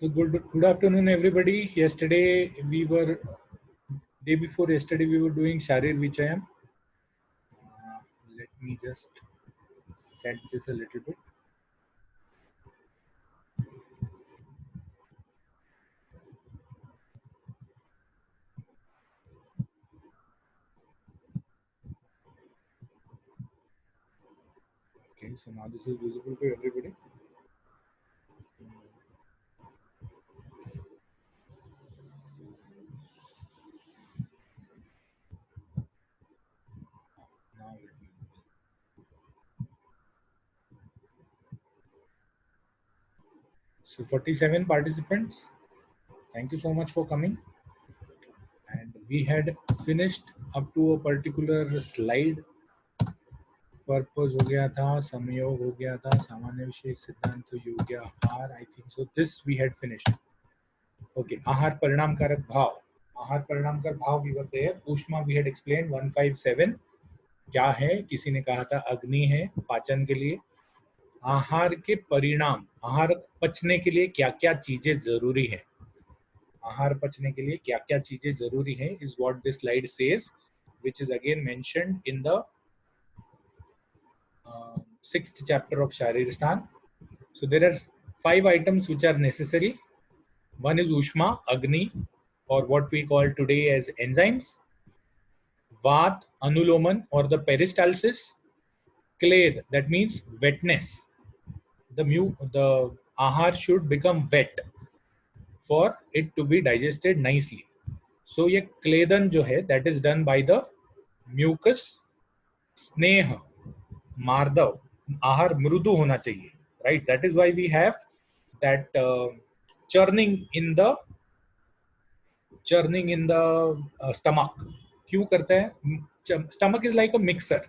So good afternoon, everybody. Day before yesterday, we were doing Sharir Vichayam. Let me just set this a little bit. Okay, so now this is visible to everybody. Now let me. So 47 participants. Thank you so much for coming. And we had finished up to a particular slide. Purpose हो गया था, संयोग हो गया था, सामान्य विशेष सिद्धांत योग्य आहार. I think so. This we had finished. Okay, आहार परिणामकारक भाव. आहार परिणामकारक भाव भी करते हैं. ऊष्मा we had explained 157 क्या है. किसी ने कहा था अग्नि है पाचन के लिए. आहार के परिणाम, आहार पचने के लिए क्या क्या चीजें जरूरी है, आहार पचने के लिए क्या क्या चीजें जरूरी है is what this slide says, which is again mentioned in the 6th chapter of Sharirsthan. So there are 5 items which are necessary. One is Ushma, Agni, or what we call today as enzymes. Vat, Anuloman, or the peristalsis. Kledh, that means wetness. The ahar should become wet for it to be digested nicely. So ये क्लेदन जो है that is done by the mucus. स्नेह, मार्दव, आहार मृदु होना चाहिए, right? That is why we have that churning in the stomach. क्यों करते हैं? Stomach is like a mixer.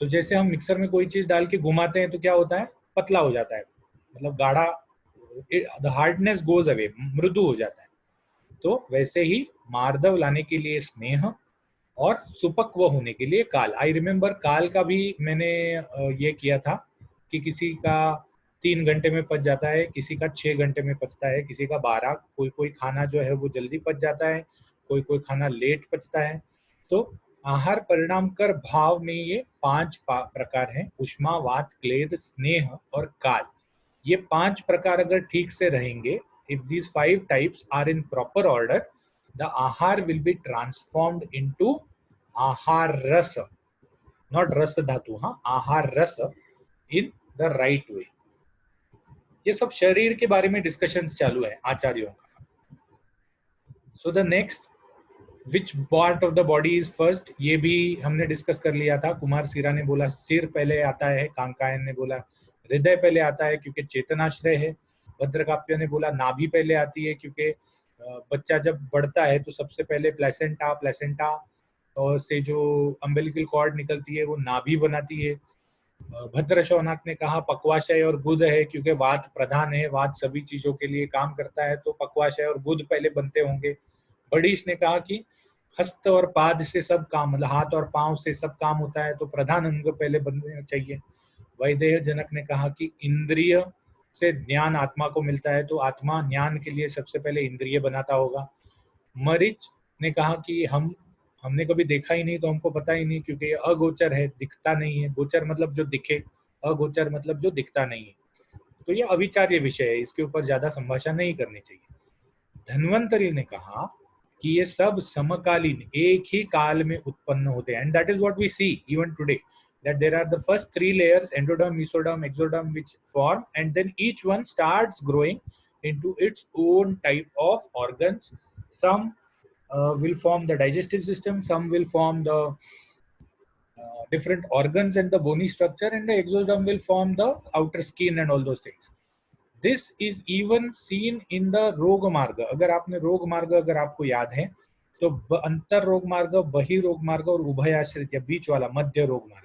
तो जैसे हम मिक्सर में कोई चीज डाल के घुमाते हैं तो क्या होता है? पतला हो जाता है, मतलब गाढ़ा, द हार्डनेस गोज अवे, मृदु हो जाता है. तो वैसे ही मार्दव लाने के लिए स्नेह और सुपक्व होने के लिए काल. आई रिमेम्बर काल का भी मैंने ये किया था कि किसी का 3 घंटे में पच जाता है, किसी का 6 घंटे में पचता है, किसी का 12. कोई खाना जो है वो जल्दी पच जाता है, कोई खाना लेट पचता है. तो आहार परिणाम कर भाव में ये 5 प्रकार हैं: उष्मा, वात, क्लेद, स्नेह और काल. ये 5 प्रकार अगर ठीक से रहेंगे, if these 5 types are in proper order, the ahar will be transformed into ahar rasa, not rasa dhatu, ahar rasa, in the right way. ये सब शरीर के बारे में डिस्कशंस चालू है आचार्यों का. So the next, which part of the body is first, ये भी हमने डिस्कस कर लिया था. कुमार सीरा ने बोला सिर पहले आता है, कांकायन ने बोला हृदय पहले आता है क्योंकि चेतनाश्रय है. भद्रकाप्य ने बोला नाभि पहले आती है क्योंकि बच्चा जब बढ़ता है तो सबसे पहले प्लेसेंटा से जो अम्बिलिकल कॉर्ड निकलती है वो नाभि बनाती है. भद्र शौनाक ने कहा पक्वाशय और गुद है क्योंकि वात प्रधान है, वात सभी चीजों के लिए काम करता है, तो पक्वाशय और गुद पहले बनते होंगे. बड़ीश ने कहा कि हस्त और पाद से सब काम, मतलब हाथ और पांव से सब काम होता है, तो प्रधान अंग पहले बनने चाहिए. वैदेह जनक ने कहा कि इंद्रिय से ज्ञान आत्मा को मिलता है, तो आत्मा ज्ञान के लिए सबसे पहले इंद्रिय बनाता होगा. मरीच ने कहा कि हमने कभी देखा ही नहीं तो हमको पता ही नहीं, क्योंकि ये अगोचर है, दिखता नहीं है. गोचर मतलब जो दिखे, अगोचर मतलब जो दिखता नहीं है. तो ये अविचार्य विषय है, इसके ऊपर ज्यादा संभाषण नहीं करनी चाहिए. धन्वंतरी ने कहा कि ये सब समकालीन एक ही काल में उत्पन्न होते हैं, and that is what we see even today, that there are the first 3 layers, endoderm, mesoderm, exoderm, which form, and then each one starts growing into its own type of organs. Some will form the digestive system, some will form the different organs and the bony structure, and the exoderm will form the outer skin and all those things. This is even seen in the रोग मार्ग. अगर आपने रोग मार्ग अगर आपको याद है तो अंतर रोग मार्ग, बहि रोग मार्ग और उभयाश्रित या बीच वाला मध्य रोग मार्ग.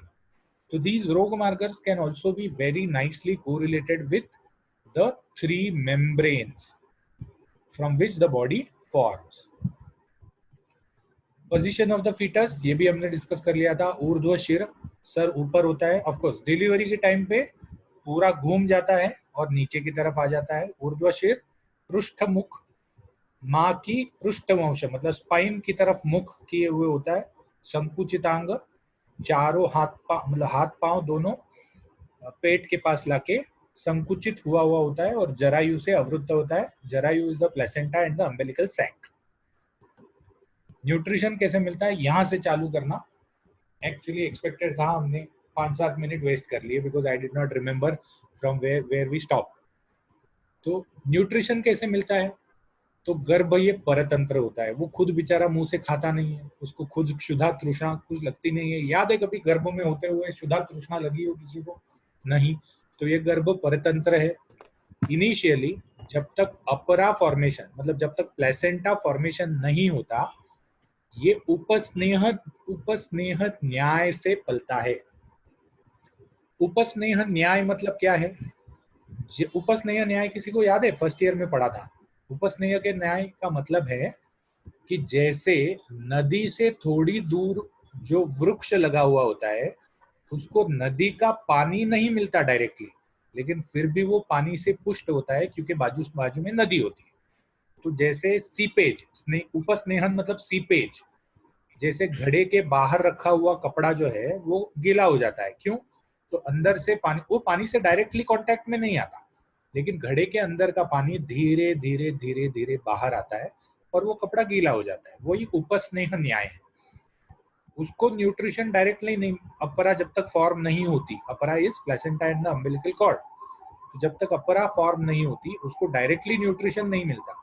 So these रोग markers can also be very nicely correlated with the 3 membranes from which the body forms. Position of the fetus, ये भी हमने डिस्कस कर लिया था. ऊर्ध्व शिर, सर ऊपर होता है. ऑफ कोर्स डिलीवरी के टाइम पे पूरा घूम जाता है और नीचे की तरफ आ जाता है. ऊर्ध्व शिर पृष्ठमुख, माँ की पृष्ठवंश मतलब स्पाइन की तरफ मुख किए हुए होता है, संकुचितांग, चारों हाथ पांव दोनों पेट के पास लाके संकुचित हुआ हुआ होता है और जरायु से अवरुद्ध होता है। जरायु is the placenta and the umbilical sac. Nutrition कैसे मिलता है, यहां से चालू करना। एक्चुअली एक्सपेक्टेड था, हमने 5-7 मिनट वेस्ट कर लिए because I did not remember from where we stop. तो न्यूट्रिशन कैसे मिलता है, तो गर्भ ये परतंत्र होता है, वो खुद बेचारा मुंह से खाता नहीं है, उसको खुद क्षुधा तृष्णा कुछ लगती नहीं है। याद है कभी गर्भ में होते हुए क्षुधा तृष्णा लगी हो किसी को? नहीं। तो ये गर्भ परतंत्र है। इनिशियली जब तक अपरा फॉर्मेशन मतलब जब तक प्लेसेंटा फॉर्मेशन नहीं होता, ये उपस्नेह न्याय से पलता है। उपस्नेह न्याय मतलब क्या है? उपस्नेह न्याय किसी को याद है? फर्स्ट ईयर में पढ़ा था। उपस्नेह के न्याय का मतलब है कि जैसे नदी से थोड़ी दूर जो वृक्ष लगा हुआ होता है, उसको नदी का पानी नहीं मिलता डायरेक्टली, लेकिन फिर भी वो पानी से पुष्ट होता है क्योंकि बाजू बाजू में नदी होती है। तो जैसे सीपेज, उपस्नेहन मतलब सीपेज, जैसे घड़े के बाहर रखा हुआ कपड़ा जो है वो गीला हो जाता है। क्यों? तो अंदर से पानी, वो पानी से डायरेक्टली कांटेक्ट में नहीं आता, लेकिन घड़े के अंदर का पानी धीरे धीरे धीरे धीरे बाहर आता है और वो कपड़ा गीला हो जाता है। वही उपस्नेह न्याय है। उसको न्यूट्रिशन डायरेक्टली नहीं, अपरा जब तक फॉर्म नहीं होती, अपरा is placenta and the umbilical cord, तो जब तक अपरा फॉर्म नहीं होती उसको डायरेक्टली न्यूट्रिशन नहीं मिलता।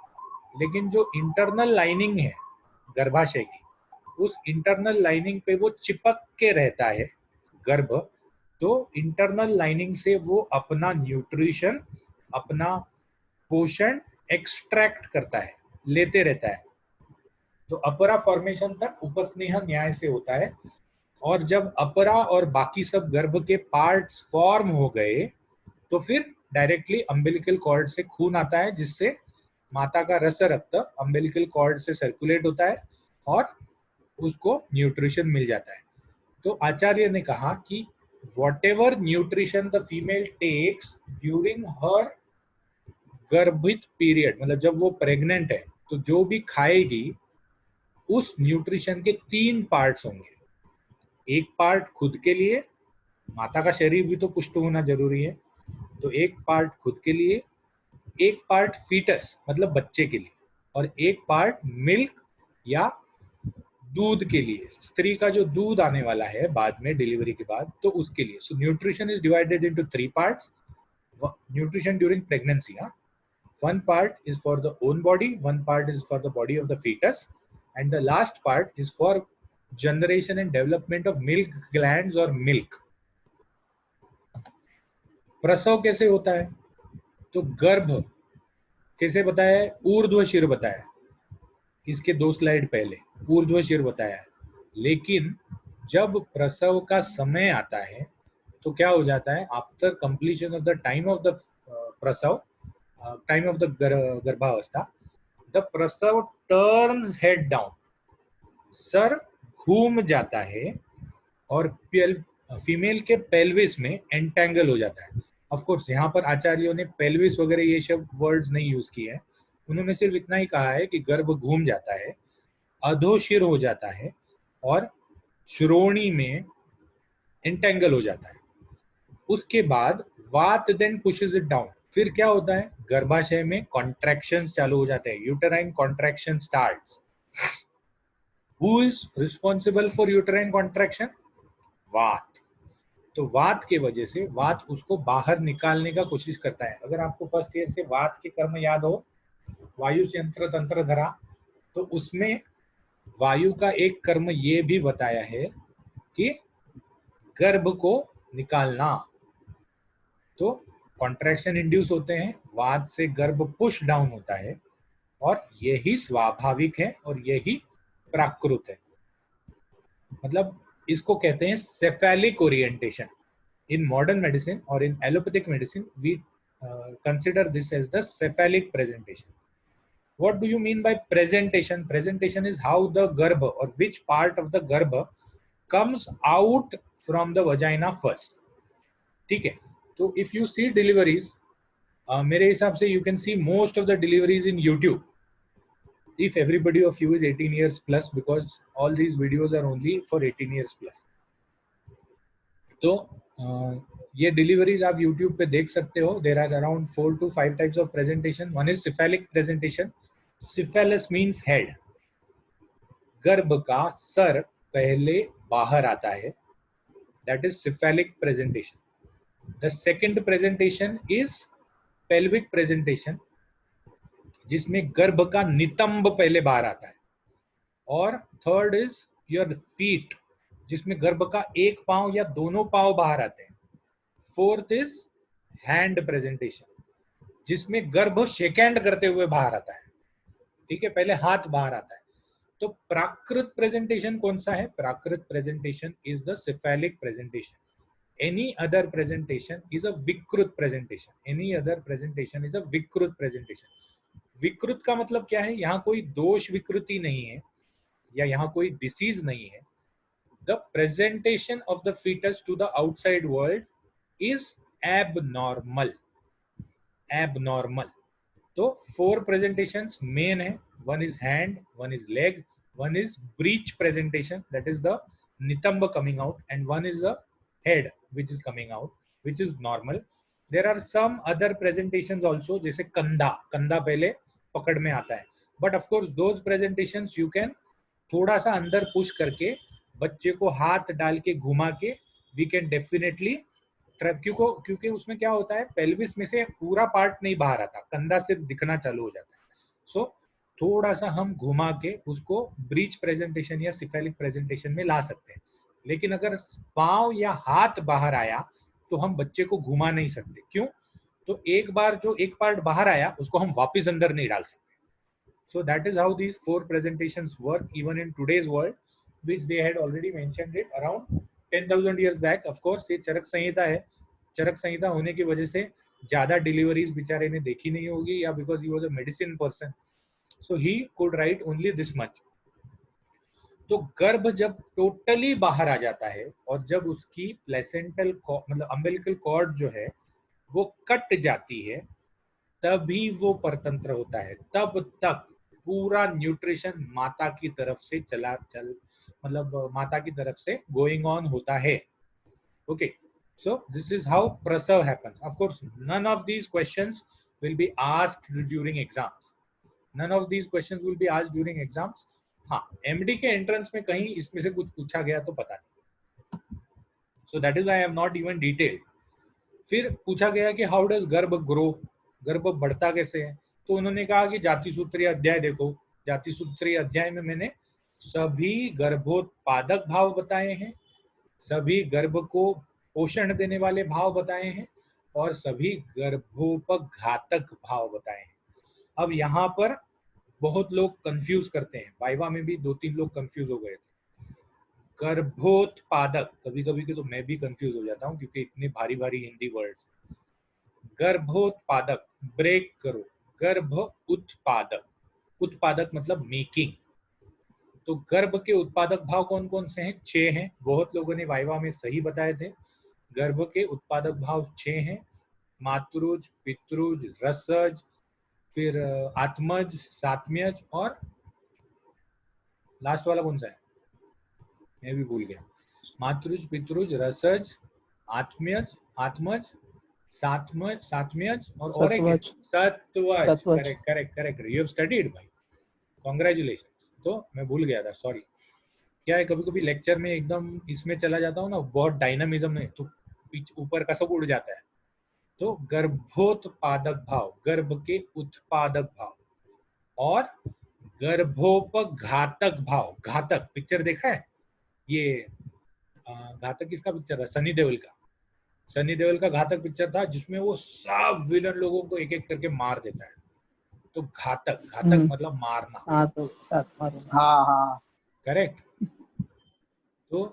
लेकिन जो इंटरनल लाइनिंग है गर्भाशय की, उस इंटरनल लाइनिंग पे वो चिपक के रहता है गर्भ, तो इंटरनल लाइनिंग से वो अपना न्यूट्रिशन, अपना पोषण एक्सट्रैक्ट करता है, लेते रहता है। तो अपरा फॉर्मेशन तक उपस्नेह न्याय से होता है, और जब अपरा और बाकी सब गर्भ के पार्ट्स फॉर्म हो गए तो फिर डायरेक्टली अम्बिलिकल कॉर्ड से खून आता है, जिससे माता का रस रक्त अम्बिलिकल कॉर्ड से सर्कुलेट होता है और उसको न्यूट्रिशन मिल जाता है। तो आचार्य ने कहा कि whatever nutrition the female takes during her गर्भित पीरियड, मतलब जब वो प्रेग्नेंट है, तो जो भी खाएगी उस न्यूट्रिशन के 3 पार्ट्स होंगे। एक पार्ट खुद के लिए, माता का शरीर भी तो पुष्ट होना जरूरी है, तो एक पार्ट खुद के लिए, एक पार्ट फीटस मतलब बच्चे के लिए, और एक पार्ट मिल्क या दूध के लिए, स्त्री का जो दूध आने वाला है बाद में डिलीवरी के बाद, तो उसके लिए। So nutrition is divided into 3 parts. Nutrition during pregnancy, one part is for the own body, one part is for the body of the fetus, and the last part is for generation and development of milk glands or milk. प्रसव कैसे होता है? तो गर्भ कैसे बताया है? ऊर्ध्व शिर बताया, इसके 2 स्लाइड पहले ऊर्ध्व शिर बताया है। लेकिन जब प्रसव का समय आता है तो क्या हो जाता है? After completion of the time of the प्रसव, टाइम ऑफ द गर्भावस्था, द प्रसव टर्न्स हेड डाउन, सर घूम जाता है और फीमेल के पेल्विस में एंटेंगल हो जाता है। ऑफ कोर्स यहाँ पर आचार्यों ने पेल्विस वगैरह ये सब वर्ड्स नहीं यूज किए हैं, उन्होंने सिर्फ इतना ही कहा है कि गर्भ घूम जाता है, अधोशिर हो जाता है और श्रोणी में एंटेंगल हो जाता है। उसके बाद वात देन पुशेस इट डाउन। फिर क्या होता है? गर्भाशय में कॉन्ट्रैक्शंस चालू हो जाते हैं, uterine contraction starts. Who is responsible for uterine contraction? वात। तो वात के वजह से वात उसको बाहर निकालने का कोशिश करता है। अगर आपको फर्स्ट ईयर से वात के कर्म याद हो, वायु यंत्र तंत्र धरा, तो उसमें वायु का एक कर्म ये भी बताया है कि गर्भ को निकालना। तो कॉन्ट्रैक्शन इंड्यूस होते हैं, वात से गर्भ पुश डाउन होता है, और यही स्वाभाविक है और यही प्राकृत है। मतलब इसको कहते हैं cephalic orientation. In modern medicine और in allopathic medicine we consider this as the cephalic presentation. What do you mean by presentation? Presentation is how the garbha or which part of the garbha comes out from the vagina first. ठीक है? तो if you see deliveries, मेरे हिसाब से you can see most of the deliveries in YouTube if everybody of you is 18 years plus, because all these videos are only for 18 years plus. तो ये deliveries आप YouTube पे देख सकते हो. There are around 4 to 5 types of presentation. One is cephalic presentation. Cephalus means head, गर्भ का सर पहले बाहर आता है, that is cephalic presentation. The second presentation is pelvic presentation, जिसमें गर्भ का नितंब पहले बाहर आता है. और थर्ड इज योर फीट, जिसमें गर्भ का एक पांव या दोनों पांव बाहर आते हैं. फोर्थ इज हैंड प्रेजेंटेशन, जिसमें गर्भ शेक हैंड करते हुए बाहर आता है. ठीक है, पहले हाथ बाहर आता है. तो प्राकृत प्रेजेंटेशन कौन सा है? प्राकृत presentation is the cephalic presentation. Any other presentation is a विकृत presentation. Any other presentation is a विकृत प्रेजेंटेशन. विकृत का मतलब क्या है? यहाँ कोई दोष विकृति नहीं है या यहाँ कोई डिसीज नहीं है. The presentation of the foetus to the outside world is abnormal. Abnormal. तो 4 प्रेजेंटेशंस मेन है. One is hand, one is leg, one is breech presentation, that is the नितंब coming out, and one is the head which is coming out, which is normal. There are some other presentations also, जैसे कंधा. कंधा पहले पकड़ में आता है. But of course those presentations you can थोड़ा सा अंदर पुश करके बच्चे को हाथ डाल के घुमा के we can definitely, क्योंकि उसमें क्या होता है, पेल्विस में से पूरा पार्ट नहीं बाहर आता, कंधा सिर्फ दिखना चालू हो जाता है. सो थोड़ा सा हम घुमा के उसको ब्रीच प्रेजेंटेशन या सिफेलिक प्रेजेंटेशन में ला सकते हैं. लेकिन अगर पांव या हाथ बाहर आया तो हम बच्चे को घुमा नहीं सकते. क्यों? तो एक बार जो एक पार्ट बाहर आया उसको हम वापस अंदर नहीं डाल सकते. So that is how these 4 presentations work even in today's world, which they had already mentioned it around 10,000 years back. Of course ये चरक संहिता है. चरक संहिता होने की वजह से ज्यादा डिलीवरीज बेचारे ने देखी नहीं होगी, या because he was a medicine person, so he could write only this much. तो गर्भ जब टोटली बाहर आ जाता है और जब उसकी प्लेसेंटल मतलब अम्बिलिकल कॉर्ड जो है वो कट जाती है, तभी वो परतंत्र होता है. तब तक पूरा न्यूट्रिशन माता की तरफ से मतलब माता की तरफ से गोइंग ऑन होता है. Okay, so this is how prasav happens. Of course none of these questions will be asked during exams. None of these questions will be asked during exams. हाँ, एमडी के एंट्रेंस में कहीं इसमें से कुछ पूछा गया तो पता नहीं. So that is why I am not even detailed. फिर पूछा गया कि हाउ डज गर्भ ग्रो, गर्भ बढ़ता कैसे है? तो उन्होंने कहा कि जाति सूत्रीय अध्याय देखो. जाति सूत्रीय अध्याय में मैंने सभी गर्भोत्पादक भाव बताए हैं, सभी गर्भ को पोषण देने वाले भाव बताए हैं, और सभी गर्भोपघातक भाव बताए हैं. अब यहाँ पर बहुत लोग कंफ्यूज करते हैं. वाइवा में भी 2-3 लोग कंफ्यूज हो गए थे. गर्भोत्पादक, कभी कभी के तो मैं भी कंफ्यूज हो जाता हूँ क्योंकि इतने भारी भारी हिंदी वर्ड्स. गर्भोत्पादक, ब्रेक करो. गर्भ उत्पादक, उत्पादक मतलब मेकिंग. तो गर्भ के उत्पादक भाव कौन कौन से हैं? 6 हैं. बहुत लोगों ने वाइवा में सही बताए थे. गर्भ के उत्पादक भाव 6 हैं. मातृज, पितृज, रसज, फिर आत्मज, सात्म्यज, और लास्ट वाला कौन सा है मैं भी भूल गया. मातृज, पितृज, रसज, आत्म्यज, आत्मज, सात्म्यज, और एक सत्वज. Correct correct correct. You have studied भाई, कांग्रेचुलेशन. तो मैं भूल गया था, सॉरी. क्या है, कभी कभी लेक्चर में एकदम इसमें चला जाता हूँ ना, बहुत डायनामिज्म में, तो ऊपर का सब उड़ जाता है. तो गर्भोत्पादक भाव, गर्भ के उत्पादक भाव, और गर्भोपघातक भाव. घातक पिक्चर देखा है? ये घातक किसका पिक्चर था? सनी देओल का. सनी देओल का घातक पिक्चर था जिसमें वो सब विलन लोगों को एक एक करके मार देता है. तो घातक, घातक मतलब मारना. हाँ हाँ करेक्ट. तो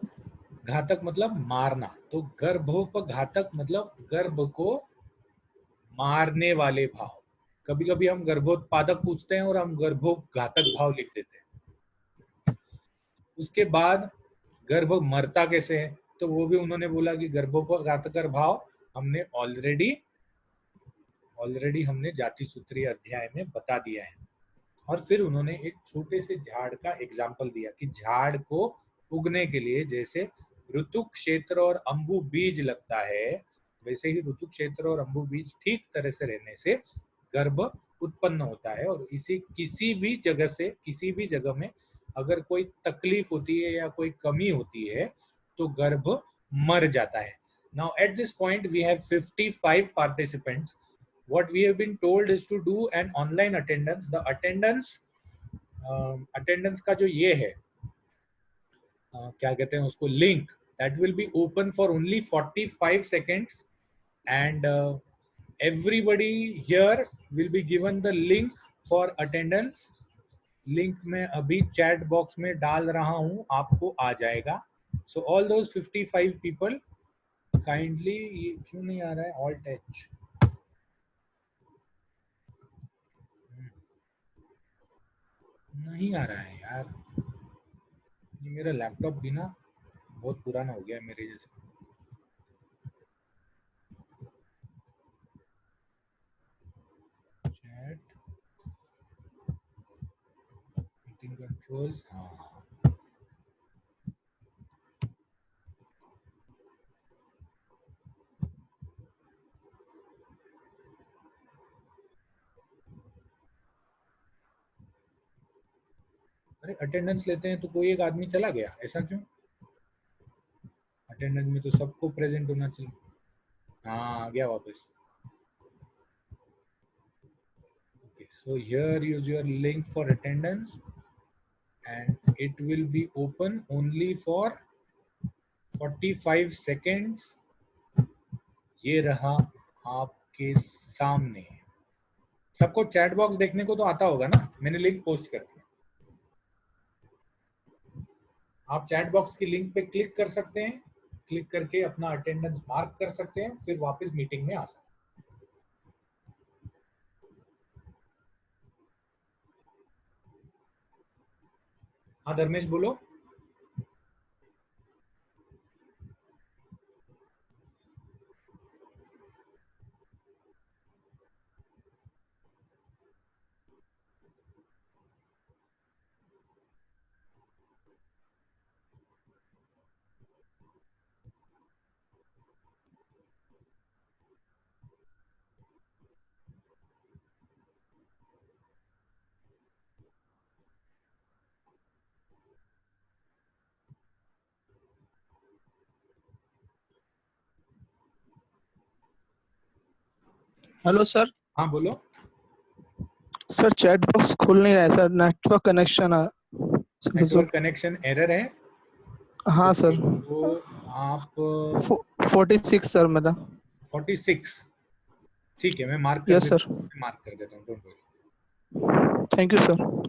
घातक मतलब मारना. तो गर्भोपघातक मतलब गर्भ को मारने वाले भाव. कभी कभी हम गर्भोत्पादक पूछते हैं और हम गर्भोपघातक भाव लिख देते हैं. उसके बाद गर्भ मरता कैसे है? तो वो भी उन्होंने बोला कि गर्भोपघातक भाव हमने ऑलरेडी ऑलरेडी हमने जाति सूत्रीय अध्याय में बता दिया है। और फिर उन्होंने एक छोटे से झाड़ का एग्जाम्पल दिया कि झाड़ को उगने के लिए जैसे ऋतु क्षेत्र और अंबु बीज लगता है, वैसे ही ऋतु क्षेत्र और अंबु बीज ठीक तरह से रहने से गर्भ उत्पन्न होता है। और इसी किसी भी जगह से, किसी भी जगह में अगर कोई तकलीफ होती है या कोई कमी होती है तो गर्भ मर जाता है। Now at this point we have 55 participants. What we have been told is to do an online attendance. The attendance का जो ये है क्या कहते हैं उसको, link, that will be open for only 45 seconds and everybody here will be given the link for attendance. Link मैं अभी चैट बॉक्स में डाल रहा हूं, आपको आ जाएगा। So all those 55 people kindly, ये क्यों नहीं आ रहा है ऑल्ट एच, नहीं आ रहा है यार, ये मेरा लैपटॉप भी ना बहुत पुराना हो गया है मेरे जैसे। चैट मीटिंग कंट्रोल्स, हाँ अरे अटेंडेंस लेते हैं तो कोई एक आदमी चला गया, ऐसा क्यों? अटेंडेंस में तो सबको प्रेजेंट होना चाहिए। हाँ आ गया वापस। Okay, so here use your link for attendance and it will be open only for 45 seconds. ये रहा आपके सामने। सबको चैट बॉक्स देखने को तो आता होगा ना, मैंने लिंक पोस्ट कर दिया। आप चैट बॉक्स की लिंक पे क्लिक कर सकते हैं, क्लिक करके अपना अटेंडेंस मार्क कर सकते हैं, फिर वापस मीटिंग में आ सकते हैं। हाँ धर्मेश बोलो। Hello sir. हाँ बोलो। सर चैट बॉक्स खुल नहीं रहा है sir, network connection network connection error है। हाँ सर। तो आप 46 सर मेरा। 46, ठीक है मैं मार्क कर यस देता सर। हूँ, मार्क कर देता हूँ, don't worry. Thank you sir.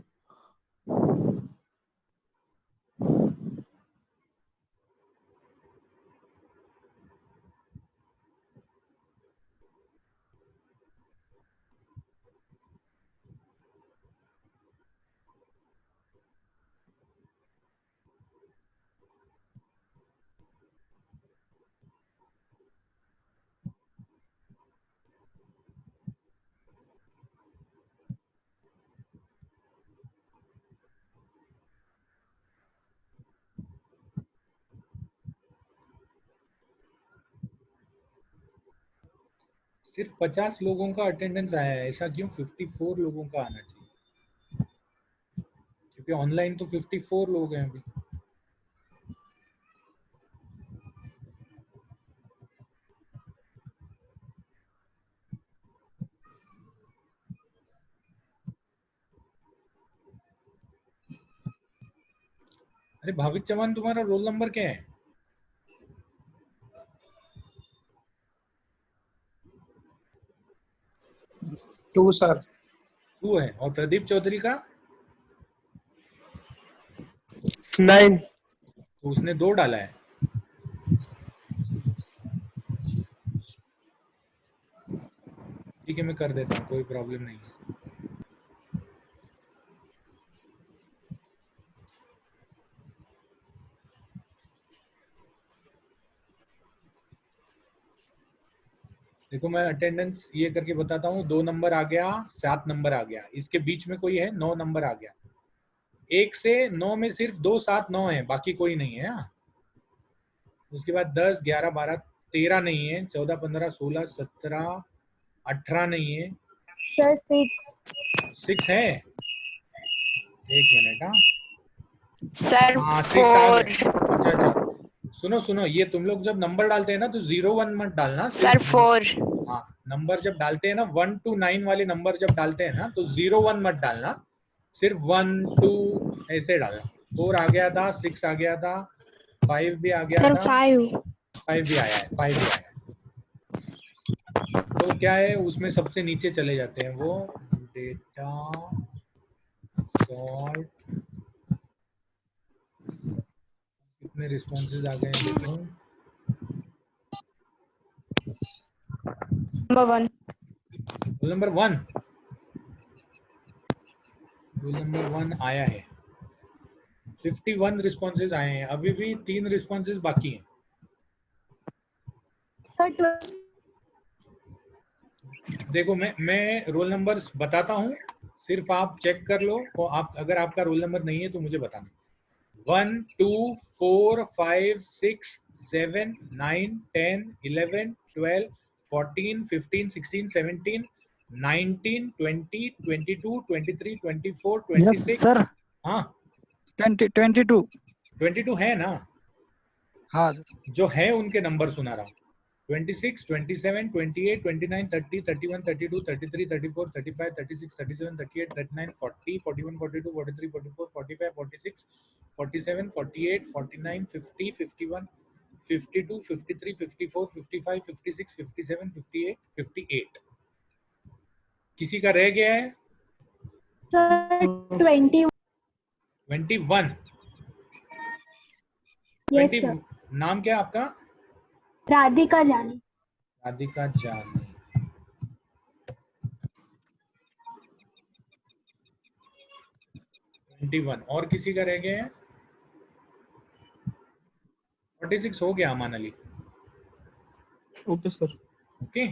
सिर्फ 50 लोगों का अटेंडेंस आया है, ऐसा क्यों? 54 लोगों का आना चाहिए, क्योंकि ऑनलाइन तो 54 लोग हैं अभी। अरे भाविक चौहान, तुम्हारा रोल नंबर क्या है? 2 सर। 2 है। और प्रदीप चौधरी का? 9। तो उसने 2 डाला है। ठीक है मैं कर देता हूँ, कोई प्रॉब्लम नहीं है। देखो मैं अटेंडेंस ये करके बताता हूँ, 2 नंबर आ गया, 7 नंबर आ गया, इसके बीच में कोई है 9 नंबर आ गया। 1 से 9 में सिर्फ 2, 7, 9 है, बाकी कोई नहीं है। उसके बाद 10, 11, 12, 13 नहीं है, 14, 15, 16, 17, 18 नहीं है। सर 6 है, एक मिनट। हाँ सर हाँ 6 आ 4 गए। अच्छा अच्छा, सुनो सुनो, ये तुम लोग जब नंबर डालते हैं ना तो 0, 1 मत डालना। सर 4 हाँ, नंबर जब डालते हैं ना 1 to 9 वाले नंबर जब डालते हैं ना तो 0, 1 मत डालना, सिर्फ 1, 2 ऐसे डालना। 4 आ गया था, 6 आ गया था, 5 भी आ गया सर था, 5 5 भी आया है, 5 भी आया है। तो क्या है उसमें सबसे नीचे चले जाते हैं वो, डेटा सॉर्ट, कितने रिस्पॉन्सेज आ गए हैं देखो। नंबर 1 रोल नंबर 1 आया है, 51 रिस्पॉन्सेज आए हैं, अभी भी 3 रिस्पॉन्सेज बाकी हैं। सर देखो मैं रोल नंबर्स बताता हूँ, सिर्फ आप चेक कर लो, और आप अगर आपका रोल नंबर नहीं है तो मुझे बताना। 1, 2, 4, 5, 6, 7, 9, 10, 11, 12, 14, 15, 16, 17, 19, 20, 22, 23, 24, यस 26। सर। हाँ 22 22 है ना, हाँ जो है उनके नंबर सुना रहा हूँ। 26, 27, 28, 29, 30, 31, 32, 33, 34, 35, 36, 37, 38, 39, 40, 41, 42, 43, 44, 45, 46, 47, 48, 49, 50, 51, 52, 53, 54, 55, 56, 57, 58, 58। किसी का रह गया है? सर 21 21। Yes 20 sir. नाम क्या है आपका? राधिका जानी। राधिका जानी। और किसी का रह गया है? 46 हो गया Aman Ali. Okay sir. Okay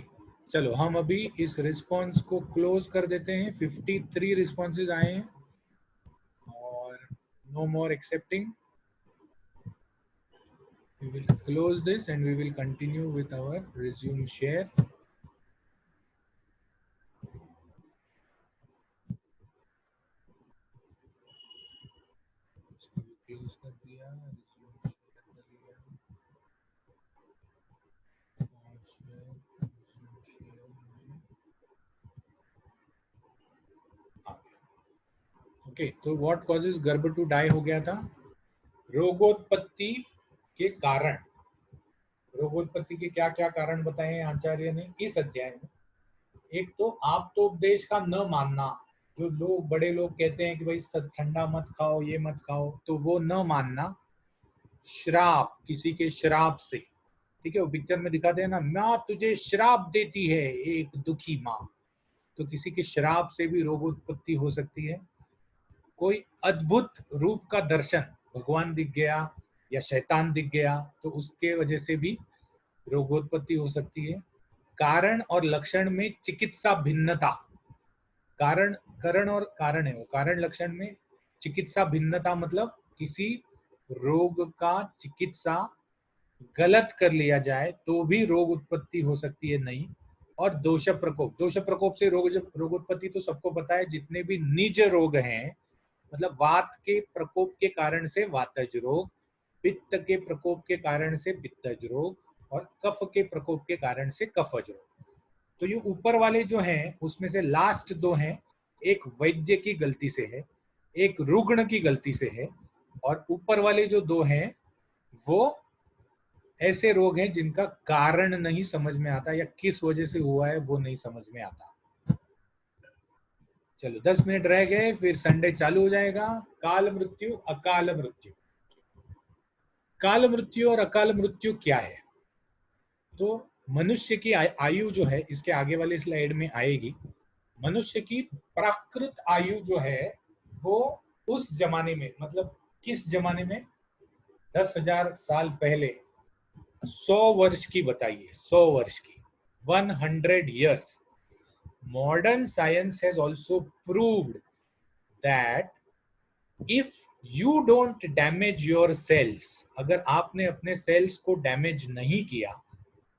चलो हम अभी इस रिस्पॉन्स को क्लोज कर देते हैं। 53 रिस्पॉन्सेज आए हैं और no more accepting. We will close this and we will continue with our resume share. Close कर दिया, resume share कर दिया। ओके तो व्हाट कॉजेज गर्भ टू डाई हो गया था? रोगोत्पत्ति के कारण। रोगोत्पत्ति के क्या क्या कारण बताए हैं आचार्य ने इस अध्याय में? एक तो आप्तोपदेश का न मानना, जो लोग बड़े लोग कहते हैं कि भाई ठंडा मत खाओ, ये मत खाओ, तो वो न मानना। श्राप, किसी के श्राप से, ठीक है, वो पिक्चर में दिखाते हैं ना, माँ तुझे श्राप देती है एक दुखी माँ, तो किसी के श्राप से भी रोगोत्पत्ति हो सकती है। कोई अद्भुत रूप का दर्शन, भगवान दिख गया या शैतान दिख गया, तो उसके वजह से भी रोगोत्पत्ति हो सकती है। कारण और लक्षण में चिकित्सा भिन्नता, कारण और कारण है वो, कारण लक्षण में चिकित्सा भिन्नता मतलब किसी रोग का चिकित्सा गलत कर लिया जाए तो भी रोग उत्पत्ति हो सकती है नहीं। और दोष प्रकोप, दोष प्रकोप से रोग उत्पत्ति तो सबको पता है, जितने भी निज रोग हैं, मतलब वात के प्रकोप के कारण से वातज रोग, पित्त के प्रकोप के कारण से पित्तज रोग, और कफ के प्रकोप के कारण से कफज रोग। तो ये ऊपर वाले जो हैं उसमें से लास्ट 2 हैं, एक वैद्य की गलती से है, एक रुग्ण की गलती से है, और ऊपर वाले जो 2 हैं वो ऐसे रोग हैं जिनका कारण नहीं समझ में आता, या किस वजह से हुआ है वो नहीं समझ में आता। चलो 10 मिनट रह गए, फिर संडे चालू हो जाएगा। काल मृत्यु, अकाल मृत्यु। काल मृत्यु और अकाल मृत्यु क्या है? तो मनुष्य की आयु जो है, इसके आगे वाली स्लाइड में आएगी, मनुष्य की प्राकृत आयु जो है वो उस जमाने में, मतलब किस जमाने में, 10,000 साल पहले 100 वर्ष की बताइए, 100 वर्ष की। 100 years. Modern science has also proved that if you don't damage your cells, अगर आपने अपने cells को damage नहीं किया,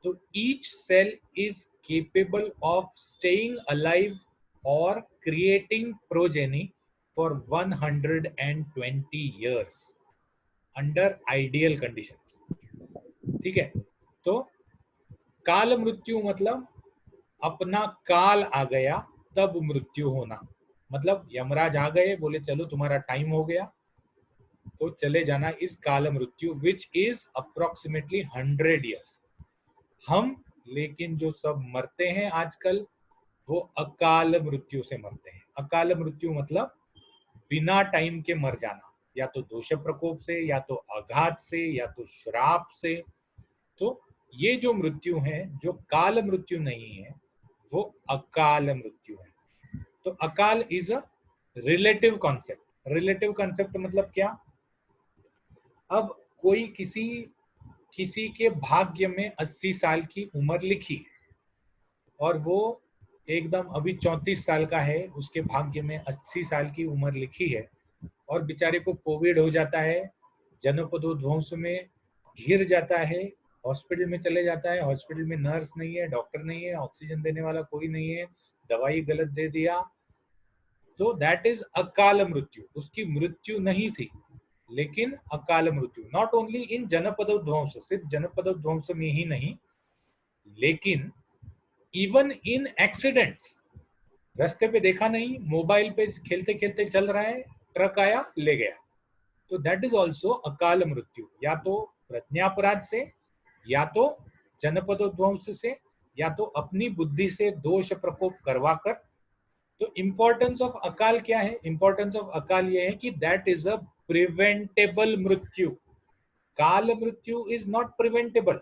तो each cell is capable of staying alive or creating progeny for 120 years under ideal conditions. ठीक है, तो काल मृत्यु मतलब अपना काल आ गया तब मृत्यु होना, मतलब यमराज आ गए, बोले चलो तुम्हारा टाइम हो गया तो चले जाना, इस काल मृत्यु विच इज अप्रोक्सीमेटली 100 years. हम लेकिन जो सब मरते हैं आजकल वो अकाल मृत्यु से मरते हैं. अकाल मृत्यु मतलब बिना टाइम के मर जाना, या तो दोष प्रकोप से, या तो आघात से, या तो श्राप से. तो ये जो मृत्यु है, जो काल मृत्यु नहीं है, वो अकाल मृत्यु है. तो अकाल is a relative concept. Relative concept मतलब क्या? अब कोई किसी के भाग्य में 80 साल की उम्र लिखी और वो एकदम अभी 34 साल का है, उसके भाग्य में 80 साल की उम्र लिखी है, और बेचारे को कोविड हो जाता है, जनपदोध्वंस में घिर जाता है, हॉस्पिटल में चले जाता है, हॉस्पिटल में नर्स नहीं है, डॉक्टर नहीं है, ऑक्सीजन देने वाला कोई नहीं है, दवाई गलत दे दिया, तो दैट इज अकाल मृत्यु. उसकी मृत्यु नहीं थी लेकिन अकाल मृत्यु. नॉट ओनली इन जनपदोध्वंस, सिर्फ जनपदोध्वंस में ही नहीं, लेकिन इवन इन एक्सीडेंट्स. रास्ते पे देखा नहीं, मोबाइल पे खेलते खेलते चल रहा है, ट्रक आया ले गया, तो दैट इज ऑल्सो अकाल मृत्यु. या तो प्रज्ञापराध से, या तो जनपदोध्वंस से, या तो अपनी बुद्धि से दोष प्रकोप करवाकर. तो इंपॉर्टेंस ऑफ अकाल क्या है? इंपॉर्टेंस ऑफ अकाल ये है कि दैट इज अ प्रिवेंटेबल मृत्यु. काल मृत्यु इज नॉट प्रिवेंटेबल,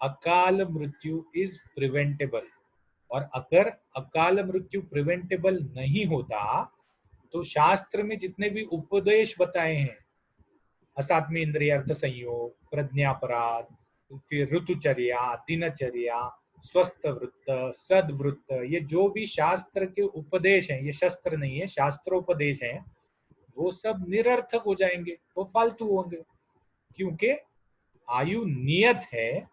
अकाल मृत्यु इज प्रिवेंटेबल. और अगर अकाल मृत्यु प्रिवेंटेबल नहीं होता तो शास्त्र में जितने भी उपदेश बताए हैं, असात्मी इंद्रियार्थ संयोग, प्रज्ञापराध, फिर ऋतुचर्या, दिनचर्या, स्वस्थ वृत्त, सदवृत्त, ये जो भी शास्त्र के उपदेश हैं, ये शस्त्र नहीं है, शास्त्रोपदेश हैं, वो सब निरर्थक हो जाएंगे, वो फालतू होंगे, क्योंकि आयु नियत है.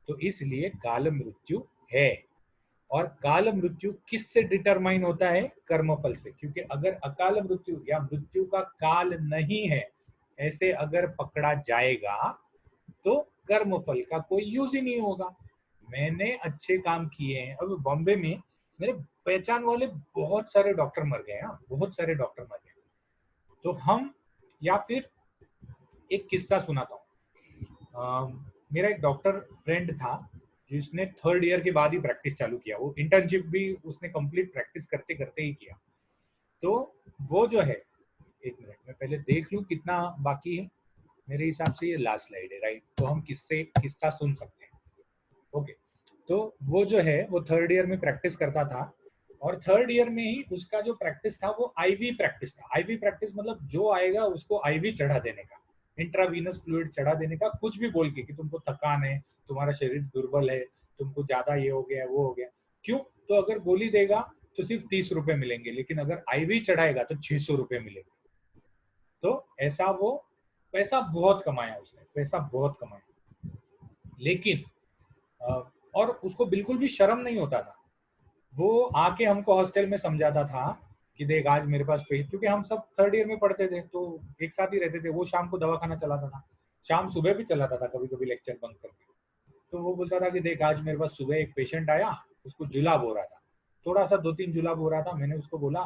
तो इसलिए काल मृत्यु है. और काल मृत्यु किससे डिटरमाइन होता है? कर्मफल से. क्योंकि अगर अकाल मृत्यु या मृत्यु का काल नहीं है ऐसे अगर पकड़ा जाएगा तो कर्मफल का कोई यूज ही नहीं होगा. मैंने अच्छे काम किए हैं. अब बॉम्बे में मेरे पहचान वाले बहुत सारे डॉक्टर मर गए. बहुत सारे डॉक्टर मर गए. तो हम, या फिर एक किस्सा सुनाता हूँ. मेरा एक डॉक्टर फ्रेंड था जिसने 3rd ईयर के बाद ही प्रैक्टिस चालू किया. वो इंटर्नशिप भी उसने कंप्लीट प्रैक्टिस करते करते ही किया. तो वो जो है, एक मिनट में पहले देख लूं कितना बाकी है. मेरे हिसाब से ये लास्ट स्लाइड है, राइट? तो हम किस्सा सुन सकते हैं. ओके. तो वो जो है वो 3rd ईयर में प्रैक्टिस करता था, और 3rd ईयर में ही उसका जो प्रैक्टिस था वो आईवी प्रैक्टिस था. आईवी प्रैक्टिस मतलब जो आएगा उसको आईवी चढ़ा देने का, इंट्रावीनस फ्लूइड चढ़ा देने का, कुछ भी बोल के कि तुमको थकान है, तुम्हारा शरीर दुर्बल है, तुमको ज्यादा ये हो गया वो हो गया. क्यों? तो अगर गोली देगा तो सिर्फ 30 रुपए मिलेंगे, लेकिन अगर आईवी चढ़ाएगा तो 600 रुपए मिलेंगे. तो ऐसा वो पैसा बहुत कमाया उसने, पैसा बहुत कमाया. लेकिन और उसको बिल्कुल भी शर्म नहीं होता था. वो आके हमको हॉस्टल में समझाता था कि देख आज मेरे पास क्योंकि हम सब 3rd ईयर में पढ़ते थे तो एक साथ ही रहते थे. वो शाम को दवाखाना चलाता था, शाम सुबह भी चलाता था, कभी कभी लेक्चर बंक करके. तो वो बोलता था कि देख आज मेरे पास सुबह एक पेशेंट आया, उसको जुलाब हो रहा था, थोड़ा सा 2-3 जुलाब हो रहा था. मैंने उसको बोला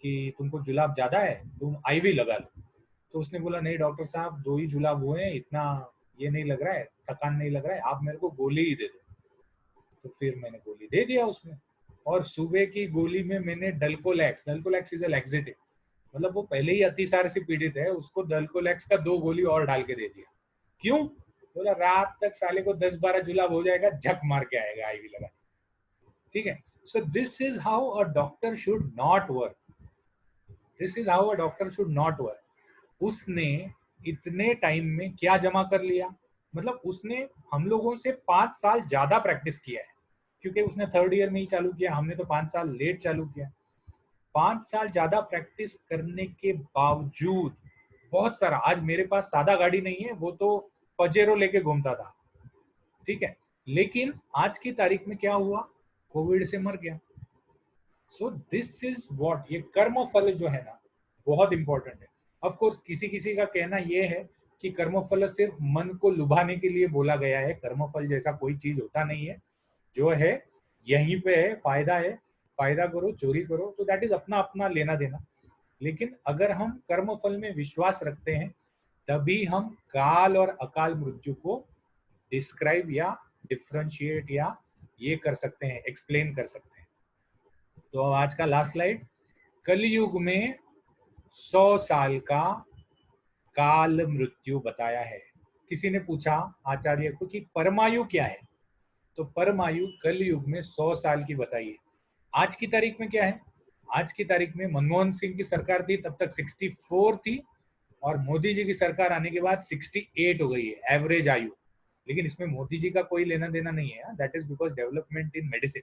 कि तुमको जुलाब ज्यादा है, तुम आईवी लगा लो. तो उसने बोला नहीं डॉक्टर साहब 2 ही जुलाब हुए हैं, इतना ये नहीं लग रहा है, थकान नहीं लग रहा है, आप मेरे को गोली ही दे दो. तो फिर मैंने गोली दे दिया उसमें. और सुबह की गोली में मैंने डल्कोलैक्स इज अ लैक्सेटिव, मतलब वो पहले ही अतिसार से पीड़ित है, उसको डल्कोलैक्स का 2 गोली और डाल के दे दिया. क्यों? बोला रात तक साले को 10-12 जुलाब हो जाएगा, झक मार के आएगा आईवी लगा. ठीक है. So this is how a doctor should not work. This is how a doctor should not work. उसने इतने टाइम में क्या जमा कर लिया? मतलब उसने हम लोगों से 5 साल ज्यादा प्रैक्टिस किया है. क्योंकि उसने 3rd ईयर में ही चालू किया, हमने तो 5 साल लेट चालू किया। 5 साल ज्यादा प्रैक्टिस करने के बावजूद बहुत सारा, आज मेरे पास सादा गाड़ी नहीं है, वो तो पजेरो लेके घूमता था, ठीक है, लेकिन आज की तारीख में क्या हुआ, कोविड से मर गया। सो दिस इज व्हाट, ये कर्म फल जो है ना बहुत इंपॉर्टेंट है। ऑफ कोर्स किसी किसी का कहना ये है कि कर्मफल सिर्फ मन को लुभाने के लिए बोला गया है, कर्मफल जैसा कोई चीज होता नहीं है, जो है यहीं पे है, फायदा करो चोरी करो, तो दैट इज अपना अपना लेना देना। लेकिन अगर हम कर्मफल में विश्वास रखते हैं तभी हम काल और अकाल मृत्यु को डिस्क्राइब या डिफरेंशिएट या ये कर सकते हैं, एक्सप्लेन कर सकते हैं। तो आज का लास्ट स्लाइड, कलयुग में 100 साल का काल मृत्यु बताया है। किसी ने पूछा आचार्य को कि परमायु क्या है, तो परमायु कलयुग में 100 साल की बताइए। आज की तारीख में क्या है, आज की तारीख में मनमोहन सिंह की सरकार थी तब तक 64 थी, और मोदी जी की सरकार आने के बाद 68 हो गई है एवरेज आयु। लेकिन इसमें मोदी जी का कोई लेना देना नहीं है, that is because development in medicine.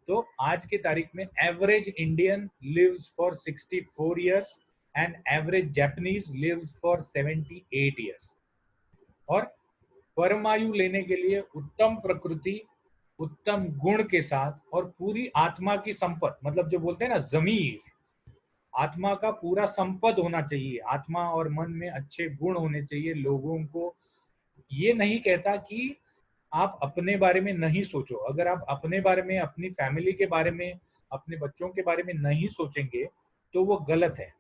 तो आज की तारीख में average Indian lives for 64 years and average Japanese lives for 78 years. और परमायु लेने के लिए उत्तम प्रकृति, उत्तम गुण के साथ और पूरी आत्मा की संपद, मतलब जो बोलते हैं ना जमीर, आत्मा का पूरा संपद होना चाहिए, आत्मा और मन में अच्छे गुण होने चाहिए। लोगों को ये नहीं कहता कि आप अपने बारे में नहीं सोचो, अगर आप अपने बारे में, अपनी फैमिली के बारे में, अपने बच्चों के बारे में नहीं सोचेंगे तो वो गलत है।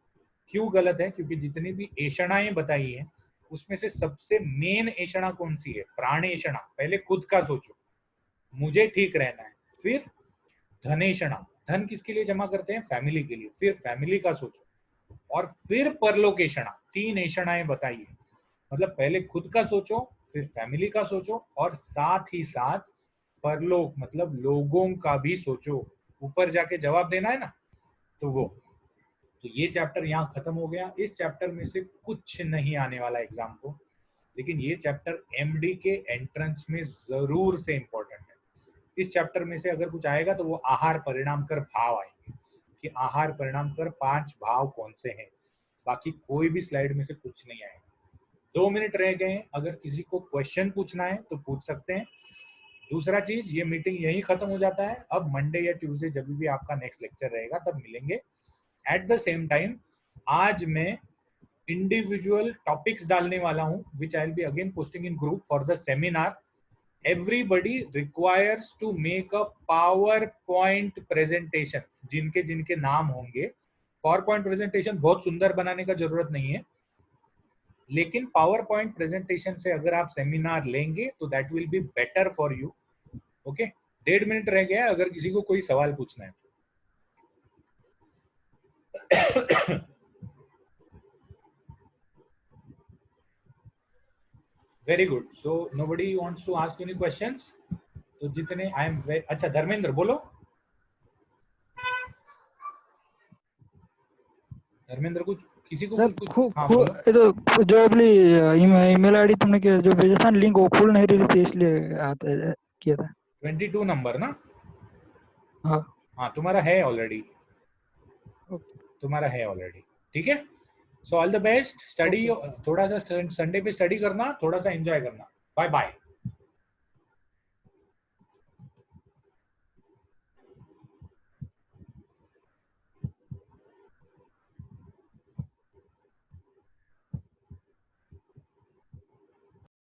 क्यों गलत है, क्योंकि जितनी भी ऐषणाएं बताई हैं उसमें से सबसे मेन ऐषणा कौन सी है, प्राणेषणा। पहले खुद का सोचो, मुझे ठीक रहना है, फिर धनेषणा, धन किसके लिए जमा करते हैं, फैमिली के लिए, फिर फैमिली का सोचो, और फिर परलोकेषणा। 3 ऐषणाएं बताई है, मतलब पहले खुद का सोचो, फिर फैमिली का सोचो, और साथ ही साथ परलोक मतलब लोगों का भी सोचो, ऊपर जाके जवाब देना है ना, तो वो। तो ये चैप्टर यहाँ खत्म हो गया। इस चैप्टर में से कुछ नहीं आने वाला एग्जाम को, लेकिन ये चैप्टर एमडी के एंट्रेंस में जरूर से इंपॉर्टेंट है। इस चैप्टर में से अगर कुछ आएगा तो वो आहार परिणाम कर भाव आएंगे, कि आहार परिणाम कर 5 भाव कौन से हैं, बाकी कोई भी स्लाइड में से कुछ नहीं आएगा। 2 मिनट रह गए हैं, अगर किसी को क्वेश्चन पूछना है तो पूछ सकते हैं। दूसरा चीज, ये मीटिंग यही खत्म हो जाता है, अब मंडे या ट्यूसडे जब भी आपका नेक्स्ट लेक्चर रहेगा तब मिलेंगे। एट द सेम टाइम आज मैं इंडिविजुअल टॉपिक्स डालने वाला हूं, which I will be again posting in group for the seminar. Everybody requires to make a PowerPoint presentation, जिनके जिनके नाम होंगे। PowerPoint presentation बहुत सुंदर बनाने का जरूरत नहीं है, लेकिन PowerPoint presentation से अगर आप सेमिनार लेंगे तो that will be better for you. Okay, 1.5 minute रह गया, अगर किसी को कोई सवाल पूछना है। Very good, so nobody wants to ask any questions? तो जितने आई एम, अच्छा धर्मेंद्र बोलो। धर्मेंद्र कुछ, किसी को सर कुछ, हाँ बोलो। ये तो जो अभी ईमेल आईडी तुमने जो भेजा था लिंक, वो खुल नहीं रही थी, इसलिए किया था। 22 नंबर ना? हाँ हाँ, तुम्हारा है ऑलरेडी, तुम्हारा है ऑलरेडी, ठीक है। So all the best, study, थोड़ा सा संडे पे स्टडी करना, थोड़ा सा एंजॉय करना। Bye bye.